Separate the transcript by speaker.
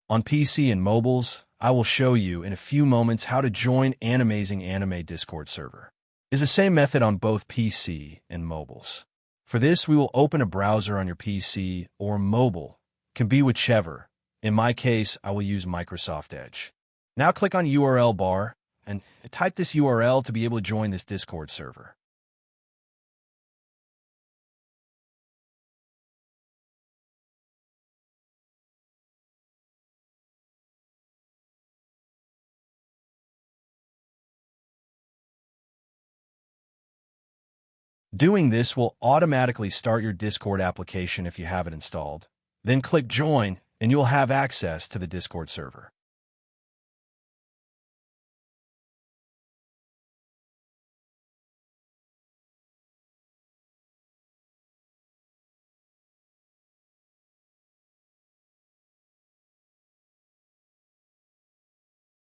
Speaker 1: On PC and mobiles, I will show you in a few moments how to join Animazing Anime Discord server. It's the same method on both PC and mobiles. For this, we will open a browser on your PC or mobile, can be whichever. In my case, I will use Microsoft Edge. Now click on URL bar and type this URL to be able to join this Discord server. Doing this will automatically start your Discord application if you have it installed. Then click Join, and you'll have access to the Discord server.